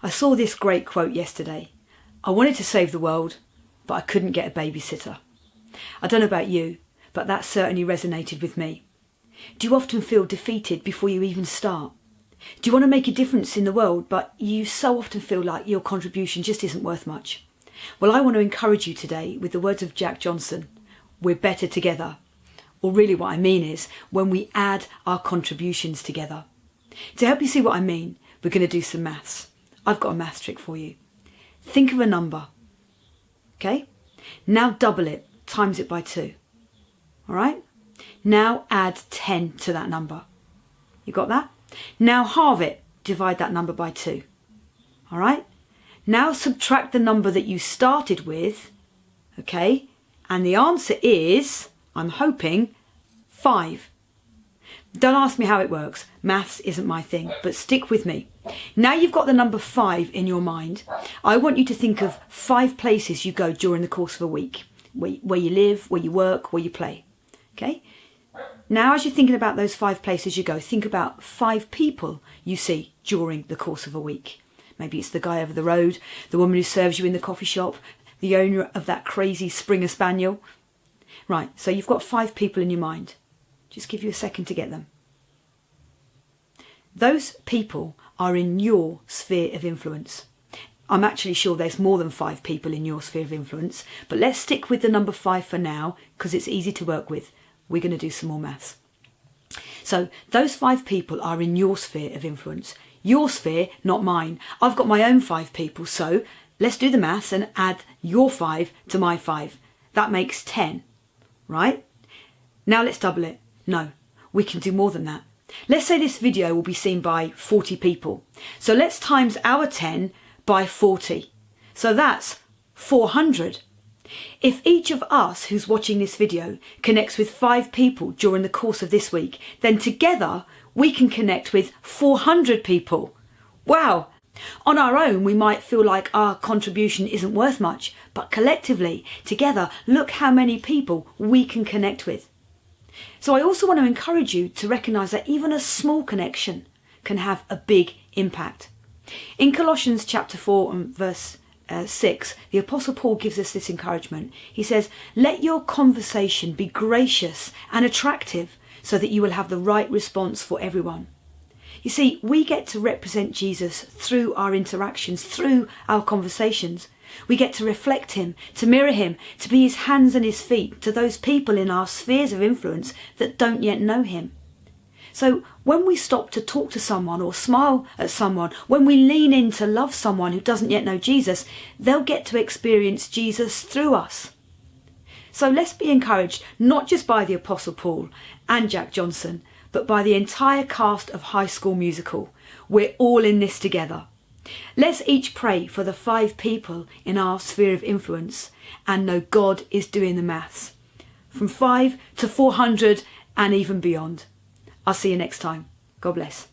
I saw this great quote yesterday. I wanted to save the world, but I couldn't get a babysitter. I don't know about you, but that certainly resonated with me. Do you often feel defeated before you even start? Do you want to make a difference in the world, but you so often feel like your contribution just isn't worth much? Well, I want to encourage you today with the words of Jack Johnson. We're better together. Or really what I mean is when we add our contributions together. To help you see what I mean, we're going to do some maths. I've got a maths trick for you. Think of a number. Okay? Now double it, times it by 2. All right? Now add 10 to that number. You got that? Now halve it, divide that number by 2. All right? Now subtract the number that you started with, okay? And the answer is, I'm hoping, 5. Don't ask me how it works. Maths isn't my thing, but stick with me. Now you've got the number 5 in your mind, I want you to think of 5 places you go during the course of a week. Where you live, where you work, where you play. Okay? Now as you're thinking about those 5 places you go, think about 5 people you see during the course of a week. Maybe it's the guy over the road, the woman who serves you in the coffee shop, the owner of that crazy Springer Spaniel. Right, so you've got 5 people in your mind. Just give you a second to get them. Those people are in your sphere of influence. I'm actually sure there's more than 5 people in your sphere of influence, but let's stick with the number 5 for now because it's easy to work with. We're going to do some more maths. So those 5 people are in your sphere of influence. Your sphere, not mine. I've got my own 5 people, so let's do the maths and add your 5 to my 5. That makes 10, right? Now let's double it. No, we can do more than that. Let's say this video will be seen by 40 people. So let's times our 10 by 40. So that's 400. If each of us who's watching this video connects with 5 people during the course of this week, then together we can connect with 400 people. Wow! On our own, we might feel like our contribution isn't worth much, but collectively, together, look how many people we can connect with. So I also want to encourage you to recognise that even a small connection can have a big impact. In Colossians chapter 4 and verse 6, the Apostle Paul gives us this encouragement. He says, let your conversation be gracious and attractive so that you will have the right response for everyone. You see, we get to represent Jesus through our interactions, through our conversations. We get to reflect him, to mirror him, to be his hands and his feet to those people in our spheres of influence that don't yet know him. So when we stop to talk to someone or smile at someone, when we lean in to love someone who doesn't yet know Jesus, they'll get to experience Jesus through us. So let's be encouraged, not just by the Apostle Paul and Jack Johnson, but by the entire cast of High School Musical. We're all in this together. Let's each pray for the 5 people in our sphere of influence and know God is doing the maths. From 5 to 400 and even beyond. I'll see you next time. God bless.